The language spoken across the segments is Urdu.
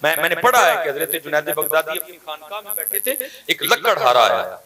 میں نے پڑھا ہے کہ حضرت جنید بغدادی اپنی خانقاہ میں بیٹھے تھے، ایک لکڑہارا آیا،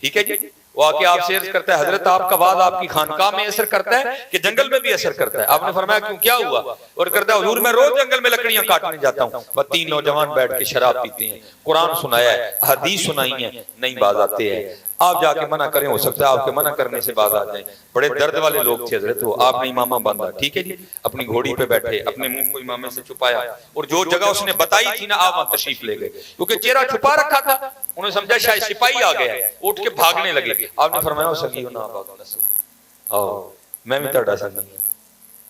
ٹھیک ہے جی، وہ آ کے آپ سے عرض کرتا ہے حضرت آپ کا وعد آپ کی خانقاہ میں اثر کرتا ہے کہ جنگل میں بھی اثر کرتا ہے؟ آپ نے فرمایا کیوں، کیا ہوا؟ اور کرتا ہے حضور میں روز جنگل میں لکڑیاں کاٹنے جاتا ہوں، وہ 3 نوجوان بیٹھ کے شراب پیتے ہیں، قرآن سنایا ہے، حدیث سنائی ہیں، نہیں باز آتے ہیں، آپ جا کے منع کریں، ہو سکتا ہے آپ کے منع کرنے سے باز آ جائیں۔ بڑے درد والے لوگ تھے حضرت، وہ آپ نے امامہ باندھا، ٹھیک ہے جی، اپنی گھوڑی پہ بیٹھے، اپنے منہ کو امامے سے چھپایا، اور جو جگہ اس نے بتائی تھی نا آپ وہاں تشریف لے گئے، کیونکہ چہرہ چھپا رکھا تھا، انہوں نے سمجھا شاید سپاہی آ گیا ہے، اٹھ کے بھاگنے لگے۔ آپ نے فرمایا سنگی ہو نہ بھاگو نہ سو، آؤ میں بھی تہاڈا سنگی ہوں،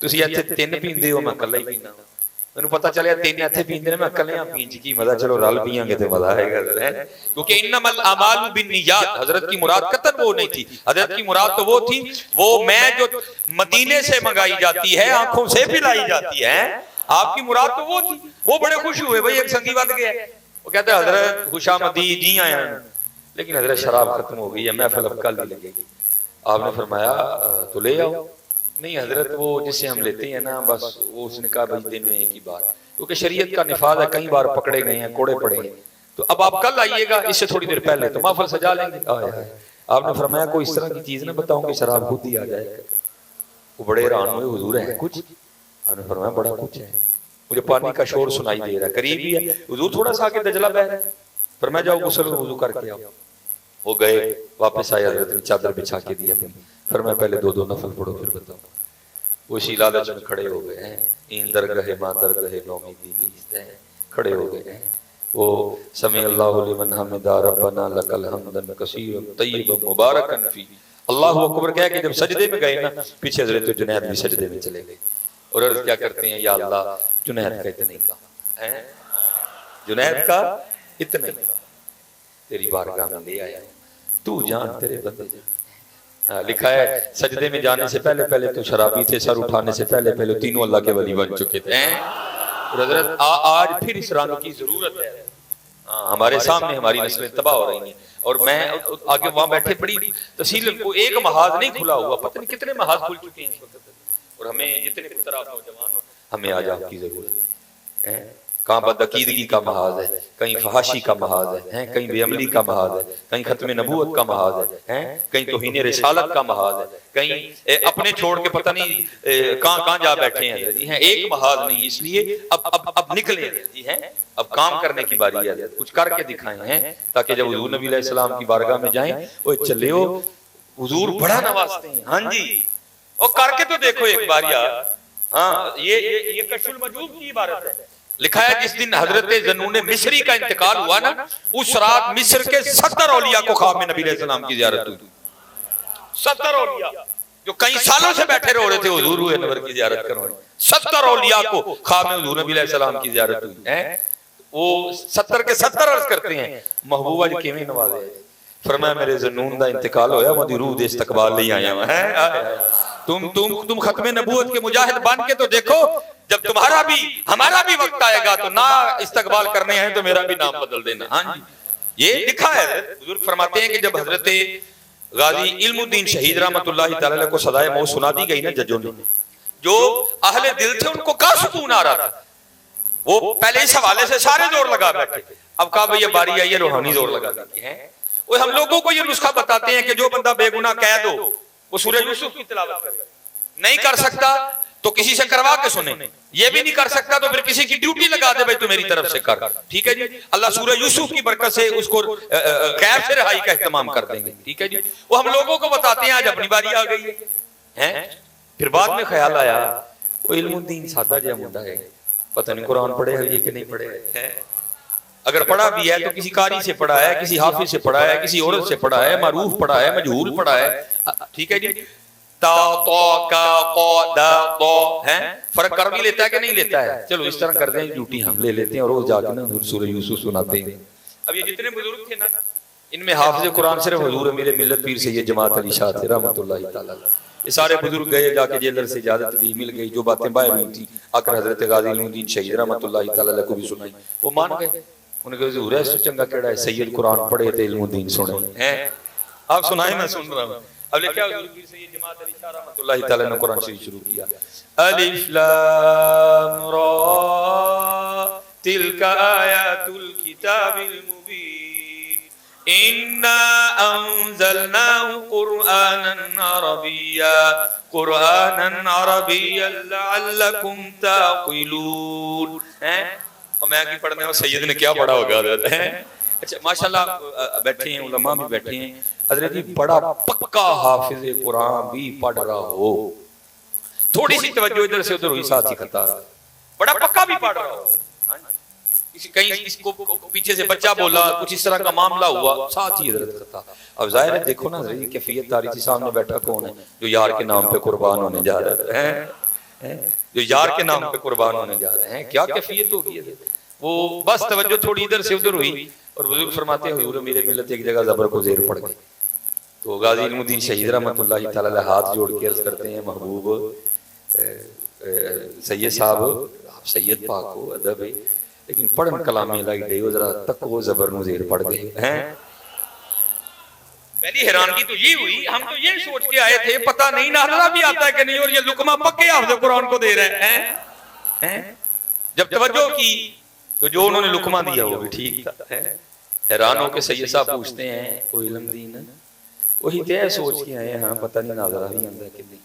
تسی ایتھے 3 پیندے ہو، میں کلا ہی پینا، مینوں پتہ چلیا 3 ایتھے پیندے نے، میں کلیاں پین کی مزہ، چلو رل پیاں گے تے مزہ آئے گا، کیونکہ انما الاعمال بالنیات، حضرت کی مراد قطن وہ نہیں تھی، حضرت کی مراد تو وہ تھی، وہ میں جو مدینے سے منگائی جاتی ہے، آنکھوں سے پلائی جاتی ہے، آپ کی مراد تو وہ تھی۔ وہ بڑے خوش ہوئے، بھئی ایک سنگی بد گیا، وہ کہتے ہیں حضرت خوشامدی جی آیا ہیں، لیکن حضرت شراب ختم ہو گئی ہے، محفل اب کل بھی لگے گی۔ آپ نے فرمایا تو لے آؤ، نہیں حضرت وہ جس سے ہم لیتے ہیں نا بس وہ اس نے کہا بھائی دن میں ایک ہی بار، کیونکہ شریعت کا نفاذ ہے، کئی بار پکڑے گئے ہیں، کوڑے پڑے ہیں، تو اب آپ کل آئیے گا، اس سے تھوڑی دیر پہلے تو محفل سجا لیں گے۔ آپ نے فرمایا کوئی اس طرح کی چیز نہ بتاؤں کہ شراب خود ہی آ جائے۔ وہ بڑے حیران ہوئے، حضور ہے کچھ؟ آپ نے فرمایا بڑا کچھ ہے، مجھے پانی کا شور سنائی دے رہا ہے، قریب ہی ہے، حضور تھوڑا سا آگے دجلہ بہہ رہا ہے، فرمایا جاؤ غسل وضو کر کے آؤ۔ وہ گئے، واپس آئے، حضرت نے چادر بچھا کے دی اپنی، فرمایا پہلے 2 نفل پڑھو پھر بتاؤ۔ وہ اسی لالچ میں کھڑے ہو گئے ہیں، این درگاہ ماں درگاہ نومیدی نیست ہے، کھڑے ہو گئے ہیں۔ وہ سمع اللہ لمن حمدہ ربنا لک الحمد کثیرا طیبا مبارکا فی، اللہ اکبر کہہ کے جب سجدے میں گئے نا، پیچھے حضرت جنید بھی سجدے میں چلے گئے، اور عرض کیا کرتے ہیں، یا اللہ جنید کا اتنے کا، جنید کا اتنے کا تیری بارگاہ میں لے آیا، تو جان تیرے بندے جان۔ لکھا ہے سجدے میں جانے سے پہلے پہلے تو شرابی تھے، سر اٹھانے سے پہلے پہلے تینوں اللہ کے ولی بن چکے تھے۔ اور حضرت آج پھر اس رنگ کی ضرورت ہے، ہمارے سامنے ہماری نسلیں تباہ ہو رہی ہیں، اور میں آگے وہاں بیٹھے پڑی تفصیل کو ایک محاذ نہیں کھلا ہوا، پتہ نہیں کتنے محاذ کھل چکے ہیں اس وقت، اور ہمیں جتنے پتر آپ نوجوان ہو، ہمیں آج آپ کی ضرورت ہے۔ کہاں بدعقیدگی کا محاذ ہے، کہیں فحاشی کا محاذ ہے، کہیں بے عملی کا محاذ ہے، کہیں ختم نبوت کا محاذ ہے، کہیں توہین رسالت کا محاذ ہے، کہیں اپنے چھوڑ کے پتہ نہیں کہاں جا بیٹھے ہیں جی ہیں، ایک محاذ نہیں، اس لیے اب نکلے جی ہیں، اب کام کرنے کی باری ہے، کچھ کر کے دکھائیں ہیں، تاکہ جب حضور نبی علیہ السلام کی بارگاہ میں جائیں، وہ چلے ہو حضور بڑا نوازتے ہیں، ہاں جی، اور کر کے تو دیکھو ایک بار یار، ہاں یہ کشف المجوب کی عبارت ہے۔ لکھا ہے جس دن حضرت ذنون مصری کا انتقال ہوا نا، اس رات مصر کے 70 اولیاء کو خواب میں نبی علیہ السلام کی زیارت ہوئی، 70 اولیاء جو کئی سالوں سے بیٹھے رہے تھے حضور ہوئے نور کی زیارت کروانے، 70 اولیاء کو خواب میں حضور نبی علیہ السلام کی زیارت ہوئی ہے۔ وہ 70 کے 70 عرض کرتے ہیں محبوبہ جی کیویں نوازے، فرمایا میرے ذنون دا انتقال ہویا، وہ دی روح دے استقبال لئی آیا ہوں، تم ختم نبوت کے مجاہد بن کے تو دیکھو، جب تمہارا بھی ہمارا بھی وقت آئے گا تو نہ استقبال کرنے ہیں تو میرا بھی نام بدل دینا۔ ہاں جی یہ لکھا ہے، بزرگ فرماتے ہیں کہ جب حضرت غازی علم الدین شہید رحمت اللہ تعالی کو سزائے موت سنا دی گئی نا ججوں نے، جو اہل دل تھے ان کو کہاں سکون آ رہا تھا، وہ پہلے اس حوالے سے سارے زور لگا بیٹھے، اب کہا بھئی یہ باری آئی ہے روحانی زور لگا دیتے ہیں۔ وہ ہم لوگوں کو یہ نسخہ بتاتے ہیں کہ جو بندہ بے گناہ قید ہو وہ سورہ یوسف کی تلاوت کرے، نہیں کر سکتا تو کسی سے کروا کے سنیں، یہ بھی نہیں کر سکتا تو پھر کسی کی ڈیوٹی لگا دے بھائی تو میری طرف سے کر، ٹھیک ہے جی، اللہ سورہ یوسف کی برکت سے اس کو قید سے رہائی کا اہتمام کر دیں گے، ٹھیک ہے جی۔ وہ ہم لوگوں کو بتاتے ہیں آج اپنی باری آ گئی ہے، پھر بعد میں خیال آیا وہ علم الدین سادہ جہاں منڈا ہے، پتہ نہیں قرآن پڑھے ہے کہ نہیں پڑھے ہے، اگر پڑھا بھی ہے تو کسی قاری سے پڑھا ہے، کسی حافظ سے پڑھا ہے، کسی عورت سے پڑھا ہے، معروف پڑھا ہے، مجہول پڑھا ہے، ٹھیک ہے جی، تا تو کا قو دا دو ہے، فرق کر بھی لیتا ہے کہ نہیں لیتا ہے، چلو اس طرح کر دیں ڈیوٹی ہم لے لیتے ہیں اور روز جا کے نا سورہ یوسف سناتے ہیں۔ اب یہ جتنے بزرگ تھے نا ان میں حافظ قرآن صرف حضور امیر ملت پیر سید جماعت علی شاہ تھے رحمۃ اللہ تعالی، یہ سارے بزرگ گئے جا کے جیلر سے اجازت لی، مل گئی، جو باتیں باہر ہوئی تھی آ کر حضرت غازی علم الدین شہید رحمۃ اللہ تعالی کو بھی سنائی، وہ مان گئے، انہوں نے کہا حضور ایسا چنگا کیڑا ہے سید قرآن پڑھے تے علم الدین سنے ہیں، آپ سنائیں میں سن رہا ہوں۔ اب لکھا حضور پیر سید جماعت علی شاہ رحمۃ اللہ تعالی نے قرآن شریف شروع کیا، الف لام را تلک آیات الکتاب المبین انا انزلناه قرآنا عربیا لعلکم تعقلون. اور میں آگے پڑھنے ہوں سید نے کیا پڑھا ہوگا. اچھا ماشاءاللہ بیٹھے ہیں علماء بھی بیٹھے ہیں. حضرت جی بڑا پکا حافظ قرآن بھی پڑھ رہا ہو, تھوڑی سی توجہ ادھر سے ادھر ہوئی ساتھ ہی خطا, بڑا پکا بھی پڑھ رہا ہو, کہیں اس کو پیچھے سے بچہ بولا, کچھ اس طرح کا معاملہ ہوا, ساتھ ہی حضرت خطا. اب ظاہر ہے دیکھو نا حضرت جی کیفیت تاری تھی, سامنے بیٹھا کون ہے جو یار کے نام پہ قربان ہونے جا رہا ہے, جو یار کے نام پہ قربان ہونے جا رہے ہیں, کیا کیفیت ہوگی. وہ بس توجہ تھوڑی ادھر سے ادھر ہوئی اور بزرگ فرماتے ہیں حضور میرے ملت ایک جگہ زبر کو زیر پڑ گئی. تو غازی علم الدین شہید رحمۃ اللہ تعالی علیہ ہاتھ جوڑ کے عرض کرتے ہیں محبوب سید صاحب آپ سید پاک ہو, ادب ہے, لیکن پڑھن کلامی لگ گئی وہ ذرا تکو زبر نو زیر پڑ گئے ہیں. پہلی حیرانگی تو یہ ہوئی, ہم تو یہ سوچ کے آئے تھے پتہ نہیں ناظرہ بھی آتا ہے کہ نہیں, اور یہ لقمہ پکے حافظ قرآن کو دے رہے ہیں. جب توجہ کی تو جو انہوں نے لقمہ دیا وہ بھی ٹھیک تھا. حیران ہو کے سید صاحب پوچھتے ہیں وہ علم دین وہی تے سوچ کے آئے, ہاں پتہ نہیں ناظرہ بھی آتا ہے کہ نہیں.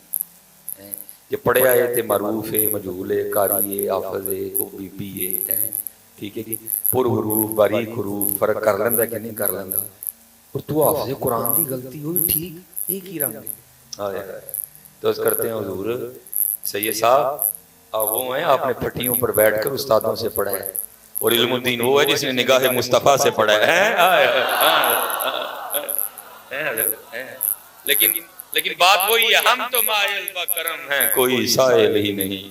یہ پڑھے آئے تھے معروف ہے, مجہول ہے, قاری ہے, حافظ ہے, کو بی پی ہے, ٹھیک ہے جی, پر حروف باریک حروف فرق کر لیندا کہ نہیں کر لیندا, اور تو حافظ قرآن دی غلطی ہوئی ٹھیک ایک ہی رنگ ہے. تو اس کرتے ہیں حضور سید صاحب وہ ہیں آپ نے پھٹیوں پر بیٹھ کر استادوں سے پڑھا ہے, اور علم الدین وہ ہے جس نے نگاہ مصطفیٰ سے پڑھا ہے. لیکن بات وہی ہے, ہم تو مائل بکرم ہیں کوئی سائل ہی نہیں.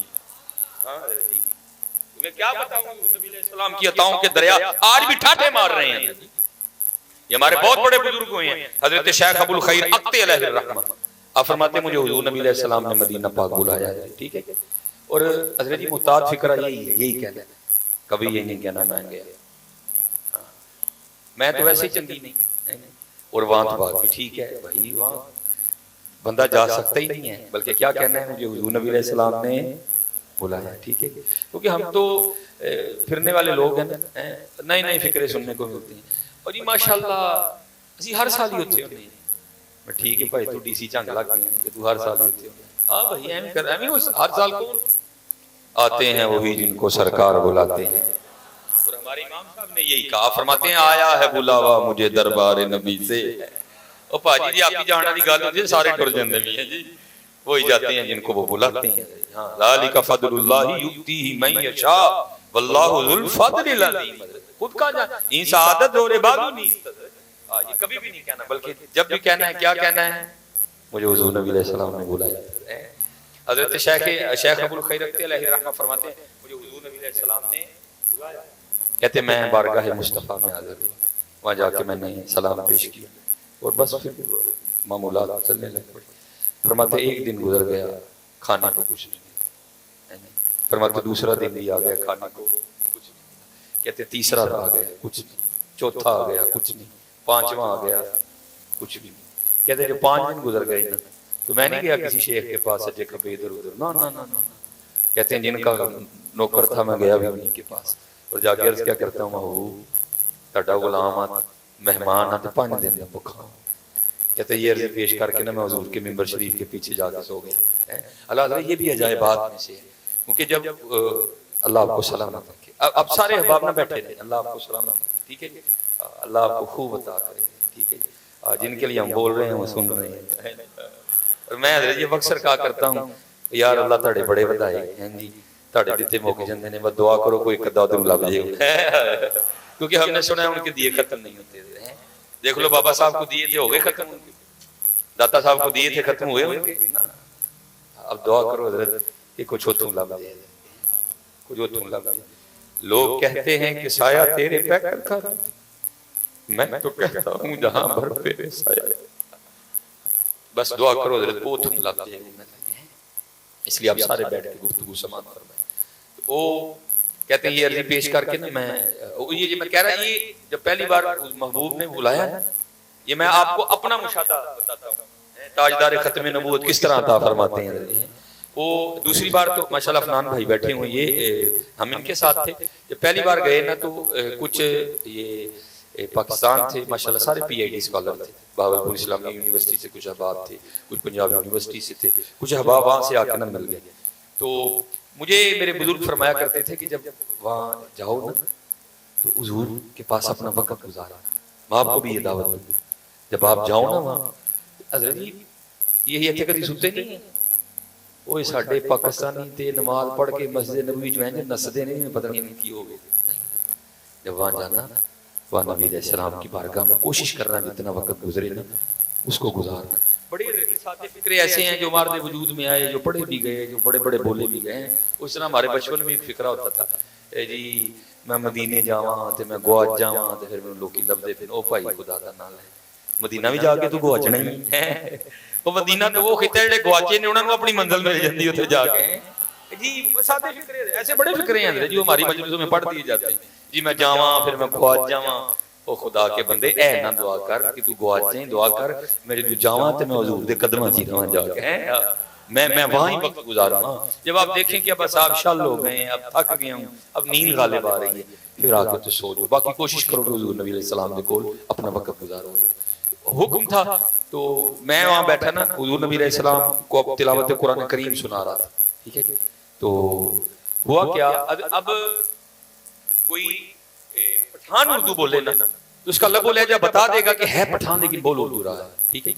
میں کیا بتاؤں نبی علیہ السلام کی عطاؤں کے دریا آج بھی ٹھاٹھے مار رہے ہیں. یہ ہمارے بہت بڑے بزرگ ہوئے ہیں, حضرت شیخ ابو الخیر اقتی علیہ الرحمہ, آپ فرماتے ہیں مجھے حضور نبی علیہ السلام نے مدینہ پاک بلایا ہے, ٹھیک ہے, اور حضرت جی محتاط فکرہ یہی کہنا ہے, کبھی یہ نہیں کہنا میں گیا, میں تو ویسے ہی چنگی نہیں, اور وہاں تو بات بھی ٹھیک ہے بھائی, وہاں بندہ جا سکتا ہی نہیں ہے, بلکہ کیا کہنا ہے مجھے حضور نبی علیہ السلام نے بلایا, ٹھیک ہے, کیونکہ ہم تو پھرنے والے لوگ ہیں, نئی نئی فکریں سننے کو ملتی ہیں. اور یہ ماشاءاللہ اسی ہر سال ہی ہوتے ہیں, ٹھیک ہے بھائی تو ڈی سی جنگ لگ گئی کہ تو ہر سال ہی ہوتے ہیں, ہاں بھائی ایم کر ایم ہر سال کون آتے ہیں وہی جن کو سرکار بلاتے ہیں. اور ہمارے امام صاحب نے یہی کہا, فرماتے ہیں آیا ہے بلاوا مجھے دربار نبی سے. او پاجی جی آپ کی جانا دی گل ہوتی ہے سارے ٹر جاندے بھی ہیں جی, وہی جاتے ہیں جن کو وہ بلاتے ہیں. ہاں ذالک فضل اللہ یؤتیہ من یشاء واللہ ذو الفضل العظیم. خود کا جان این سعادت اور عبادت نہیں, یہ کبھی بھی نہیں کہنا, بلکہ جب بھی کہنا ہے کیا کہنا ہے مجھے حضور نبی علیہ السلام نے بلایا. حضرت شیخ ابو الخیر علیہ الرحمہ فرماتے ہیں مجھے حضور نبی علیہ السلام نے بلایا, کہتے میں بارگاہ مصطفیٰ میں حاضر ہوا, وہاں جا کے میں نے سلام پیش کیا اور بس پھر معمولات چلنے لگ پڑے. فرماتے ایک دن گزر گیا کھانے کو کچھ نہیں, فرماتے دوسرا دن بھی آ گیا کھانے کو کچھ نہیں, کہتے تیسرا آ گیا کچھ نہیں, چوتھا آ گیا کچھ نہیں, پانچواں آ گیا کچھ بھی نہیں. کہتے جو 5 دن گزر گئے نا تو میں نہیں گیا کسی شیخ کے پاس سجے کبھی ادھر ادھر, نا. کہتے ہیں جن کا نوکر تھا میں گیا بھی انہیں کے پاس, اور جا کے عرض کیا کرتا ہوں محبوب تہاڈا غلام مہمان آتے 5 دن دا بھوکا. کہتے یہ عرض پیش کر کے نا میں حضور کے ممبر شریف کے پیچھے جا کے سو گیا. اللہ تعالیٰ یہ بھی عجائبات میں سے ہے, کیونکہ جب اللہ آپ کو سلامت رکھے, اب سارے احباب نہ بیٹھے رہے, اللہ آپ کو سلامت رکھے, ٹھیک ہے, اللہ آپ کو خوب عطا کرے, ٹھیک ہے, جن کے لیے ہم بول رہے ہیں وہ سن رہے ہیں. اور میں حضرت یہ اکثر کہا کرتا ہوں یار اللہ تہاڈے بڑے ودائے ہیں جی, تہاڈے دیتے موقع جندے نے, بس دعا کرو کوئی قدا ادھر لگ جائے, کیونکہ ہم نے سنا ہے ان کے دیے ختم نہیں ہوتے ہیں. دیکھ لو بابا صاحب کو دیے تھے ہو گئے ختم, داتا صاحب کو دیے تھے ختم ہوئے ان کے. اب دعا کرو حضرت کہ کچھ اتوں لگ جائے, کچھ اتوں لگ جائے. لوگ کہتے ہیں کہ سایہ تیرے پیکر کا, میں تو کہتا ہوں جہاں بھر پہ سایہ, بس دعا کرو حضرت وہ اتوں لگ جائے. اس لیے آپ سارے بیٹھ کے گفتگو سماعت فرمائیں. وہ کہتے ہیں یہ عرضی پیش کر کے نا یہ میں کہہ رہا ہوں, یہ جب پہلی بار محبوب نے بلایا نا, یہ میں آپ کو اپنا مشاہدہ بتاتا ہوں, تاجدار ختم نبوت کس طرح عطا فرماتے ہیں. وہ دوسری بار تو ماشاءاللہ افنان بھائی بیٹھے ہوئے، یہ ہم ان کے ساتھ تھے، جب پہلی بار گئے نا تو کچھ یہ پاکستان تھے ماشاءاللہ، سارے پی آئی ڈی اسکالر تھے، بہاولپور اسلامیہ یونیورسٹی سے کچھ احباب تھے، کچھ پنجاب یونیورسٹی سے تھے، کچھ احباب وہاں سے آ کے نہ مل گئے. تو مجھے میرے بزرگ فرمایا کرتے تھے کہ جب وہاں جاؤ نا تو حضور کے پاس اپنا وقت گزارا. میں آپ کو بھی یہ دعوت دوں، جب آپ جاؤ نا وہاں، حضرت جی یہی اتنے کدی ستے نہیں ہیں، وہ ساڈے پاکستانی تے نماز پڑھ کے مسجد نبوی وچ وینج نسدے نہیں، پتہ نہیں کی ہو گئے. جب وہاں جانا وہاں نبی علیہ السلام کی بارگاہ میں کوشش کرنا جتنا وقت گزرے نا اس کو گزارنا. بڑے سادے فکرے ایسے ہیں جو ہمارے وجود میں آئے، جو پڑھے بھی گئے، جو بڑے بڑے بولے بھی گئے ہیں. اس طرح ہمارے بچپن میں ایک فکرہ ہوتا تھا، جی میں مدینے جاواں تے میں گواچ جاواں تے پھر میں لوکی لبدے پھر او بھائی خدا دا نام لے مدینہ بھی جا کے تو گواچنا ہی ہے. وہ مدینہ تو وہ خطے جڑے گواچے نے انہاں نوں اپنی منزل مل جاندی اوتھے جا کے. جی سادے فکرے ایسے بڑے فکرے ہیں جو ہماری مجلسوں میں پڑھ دیے جاتے ہیں. جی میں جاواں پھر میں گواچ جاواں. او خدا کے بندے اے نہ دعا کر کہ تو گواچ جائیں، دعا کر میرے تو جاواں تے میں حضور دے قدماں چ رہواں جا کے. میں وہاں ہی وقت گزارا نا. جب آپ دیکھیں کہ اب صاحب شل ہو گئے ہیں، اب تھک گیا ہوں، اب نیند غالب آ رہی ہے، پھر آ کے تو سو جاؤ. باقی کوشش کرو کہ حضور نبی علیہ السلام دے کول اپنا وقت گزارو. حکم تھا تو میں وہاں بیٹھا نا، حضور نبی علیہ السلام کو تلاوت قرآن کریم سنا رہا تھا. ٹھیک ہے، تو ہوا کیا، اب کوئی پٹھان اردو بولے نا تو اس کا لب و لہجہ بتا دے گا کہ ہے پٹھان لیکن بول اردو رہا ہے. ٹھیک ہے،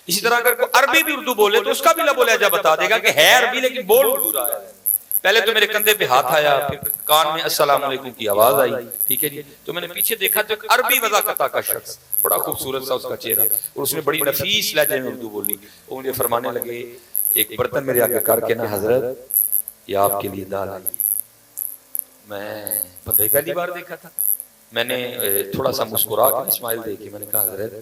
اسی طرح اگر کوئی عربی بھی اردو بولے تو اس کا بھی لب و لہجہ بتا دے گا کہ ہے عربی لیکن بول اردو رہا ہے. پہلے تو میرے کندھے پہ ہاتھ آیا، پھر کان میں السلام علیکم کی آواز آئی. ٹھیک ہے جی، تو میں نے پیچھے دیکھا تو ایک عربی وضاقتہ کا شخص، بڑا خوبصورت سا اس کا چہرہ، اور اس نے بڑی نفیس لہجے میں اردو بولی. وہ مجھے فرمانے لگے، ایک برتن میرے آگے کر کے نا، حضرت یہ آپ کے لیے دال آئی ہے. میں بندہ ہی پہلی بار دیکھا تھا. میں نے تھوڑا سا مسکرا کے اسمائل دے کے میں نے کہا حضرت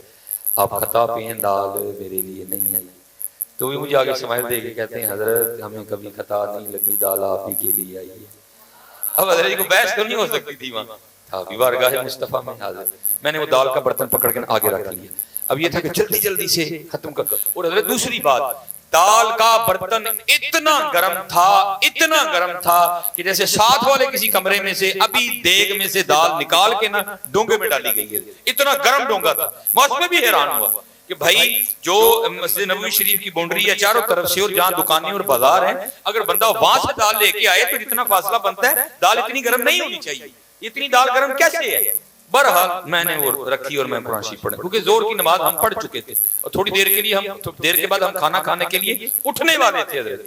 آپ خطا پہ ہیں، دال میرے لیے نہیں آئی. تو وہ مجھے آگے اسمائل دے کے کہتے ہیں حضرت ہمیں کبھی خطا نہیں لگی، دال آپ ہی کے لیے آئی ہے. اب حضرت جی کو بحث تو نہیں ہو سکتی تھی، وہاں تھا بھی بارگاہ مصطفیٰ میں حاضر. میں نے وہ دال کا برتن پکڑ کے آگے رکھ لیا. اب یہ تھا کہ جلدی جلدی سے ختم کر. اور حضرت دوسری بات، دال کا برتن اتنا گرم تھا کہ جیسے ساتھ والے کسی کمرے میں سے ابھی دیگ میں سے دال نکال کے نا ڈونگے میں ڈالی گئی ہے. اتنا گرم ڈونگا تھا. میں اس میں بھی حیران ہوا کہ بھائی جو مسجد نبوی شریف کی باؤنڈری ہے چاروں طرف سے، اور جہاں دکانیں اور بازار ہیں، اگر بندہ وہاں سے دال لے کے آئے تو جتنا فاصلہ بنتا ہے دال اتنی گرم نہیں ہونی چاہیے. اتنی دال گرم کیسے ہے؟ بہرحال میں نے وہ رکھی اور میں قرآن شریف پڑھا، کیونکہ زور کی نماز ہم پڑھ چکے تھے اور تھوڑی دیر کے لیے تھوڑی دیر کے بعد ہم کھانا کھانے کے لیے اٹھنے والے تھے حضرت.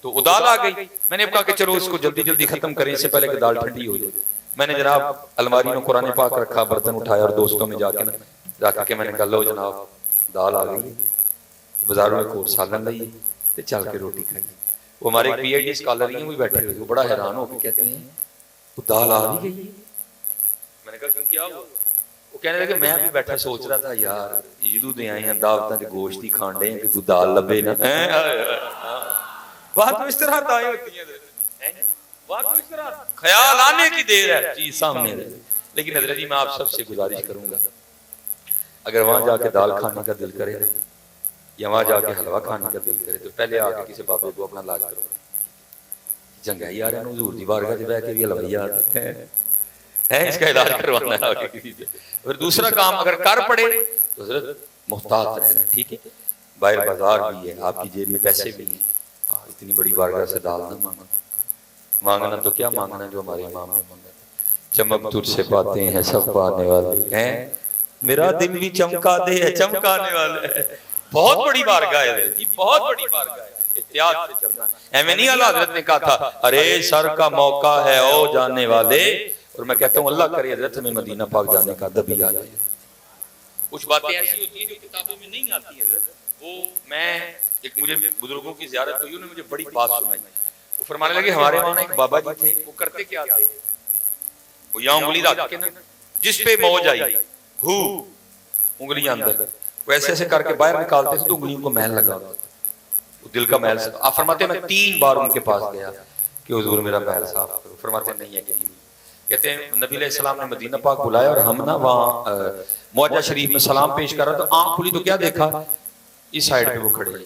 تو وہ دال آ گئی. میں نے کہا کہ چلو اس کو جلدی جلدی ختم کریں اس سے پہلے کہ دال ٹھنڈی ہو جائے. میں نے جناب الماری میں قرآن پاک رکھا، برتن اٹھایا اور دوستوں میں جا کے میں نے کہا لو جناب دال آ گئی، بازاروں میں کوٹ سالن لئیے تے چل کے روٹی کھائی. وہ ہمارے پی ایچ ڈی اسکالر ہیں، وہ بیٹھے ہوئے، وہ بڑا حیران ہو کے کہتے ہیں وہ دال آ بھی گئی. میں نے کہا کیوں کیا ہوا؟ وہ کہنے لگے میں بھی بیٹھا سوچ رہا تھا یار جدو دے آئے ہیں دعوتاں تے گوشت ہی کھان ڈے ہیں کہ تو دال لبے نا. بات تو اس طرح دائیں ہوتی ہیں، بات تو اس طرح خیال آنے کی دیر ہے چیز سامنے ہے. لیکن حضرت جی میں آپ سب سے گزارش کروں گا، اگر وہاں جا کے دال کھانے کا دل کرے یا وہاں جا کے حلوہ کھانے کا دل کرے تو پہلے آ کے کسی بابے کو اپنا علاج کرو. جنگائی آ رہے ہیں حضور دی بارگاہ سے بیٹھ کے بھی حلوی آ رہے ہیں، اس کا علاج کروانا ہے آگے کسی سے. پھر دوسرا کام اگر کر پڑے تو حضرت محتاط رہنا. ٹھیک ہے، باہر بازار بھی ہے، آپ کی جیب میں پیسے بھی ہیں، اتنی بڑی بارگاہ سے دال نہ مانگنا تو کیا مانگنا جو ہمارے امام نے مانگا تھا. چمک تجھ سے پاتے ہیں سب پانے والے ہیں، میرا دل بھی چمکا دے ہے چمکانے والے. بہت بڑی بارگاہ ہے جی، بہت بڑی بارگاہ ہے، احتیاط سے چلنا. ایویں نہیں اعلیٰ حضرت نے کہا تھا ارے سر کا موقع ہے او جانے والے. اور میں کہتا ہوں اللہ کرے حضرت ہمیں مدینہ پاک جانے کا ادب ہی آ جائے. کچھ باتیں ایسی ہوتی ہیں جو کتابوں میں نہیں آتی ہیں حضرت. وہ میں ایک مجھے بزرگوں کی زیارت ہوئی، انہوں نے مجھے بڑی بات سنائی. وہ فرمانے لگے ہمارے وہاں ایک بابا جی تھے، وہ کرتے کیا تھے، وہ یہاں انگلی رکھ کے نا جس پہ موج آئی ہو انگلیاں اندر وہ ایسے ایسے کر کے باہر نکالتے تھے تو انگلیوں کو محل لگا ہوتا تھا، وہ دل کا محل. آپ فرماتے ہیں میں 3 بار ان کے پاس گیا کہ حضور میرا محل صاف کرو. فرماتے نہیں ہے غریب. کہتے ہیں نبی علیہ السلام نے مدینہ پاک بلایا اور ہم نا وہاں معجہ شریف میں سلام پیش کر رہا تو آنکھ کھلی تو کیا دیکھا اس سائیڈ پہ وہ کھڑے ہیں.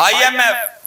IMF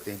3,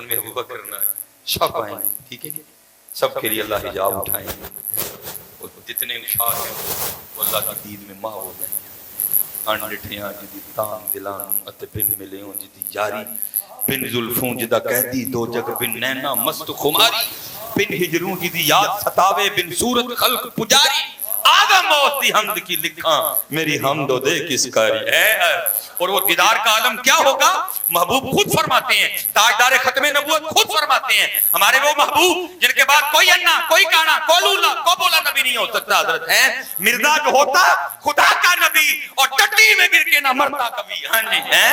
ان میں ابو بکر نہ سب آئیں گے، ٹھیک ہے جی، سب کے لیے اللہ حجاب اٹھائیں گے، اور جتنے اشاعت ہیں وہ اللہ کی دید میں ماں ہو جائیں گے۔ انڈٹھیاں جدی تان دلان ات بن ملیوں جدی یاری، بن زلفوں جدا قیدی دو جگ، بن نینا مست خماری، بن ہجروں جدی یاد ستاوے، بن صورت خلق پجاری، آدم موت دی حمد کی لکھاں میری حمد و دے کس کاری ہے۔ اور وہ دیدار کا عالم کیا ہوگا؟ محبوب خود فرماتے ہیں، تاجدار ختم نبوت خود فرماتے ہیں، ہمارے وہ محبوب جن کے بعد کوئی انا، کوئی کانا، کوئی لولا، کوئی بولا نبی نہیں ہو سکتا حضرت ہے۔ مرزا جو ہوتا خدا کا نبی اور ٹٹی میں گر کے نہ مرتا کبھی، ہاں جی ہے،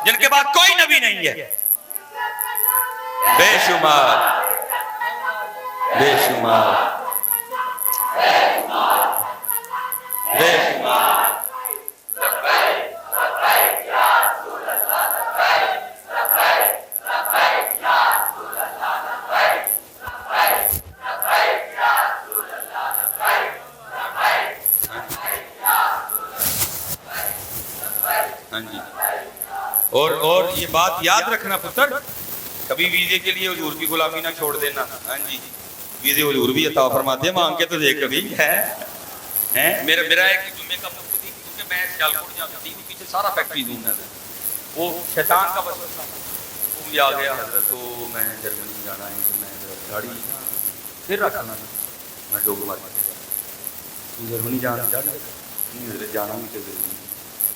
جن کے بعد کوئی نبی نہیں ہے، بے شمار بے شمار بے شمار۔ اور یہ بات یاد رکھنا پتر، کبھی ویزے کے لیے حضور کی غلامی نہ چھوڑ دینا، ہاں جی ویزے حضور بھی عطا فرماتے ہیں، مانگ کے تو دیکھ کبھی ہے۔ میرا ایک جمعے کا مقصد تھی، کیونکہ میں سیالکوٹ جہاں ٹی وی پیچھے سارا فیکٹری دوں گا، وہ شیطان کا بس تھا، وہ بھی آ گیا حضرت، تو میں جرمنی جانا ہے تو میں گاڑی پھر رکھنا میں ڈوگ مار کے جرمنی جانا حضرت جانا بھی تو ضروری ہے۔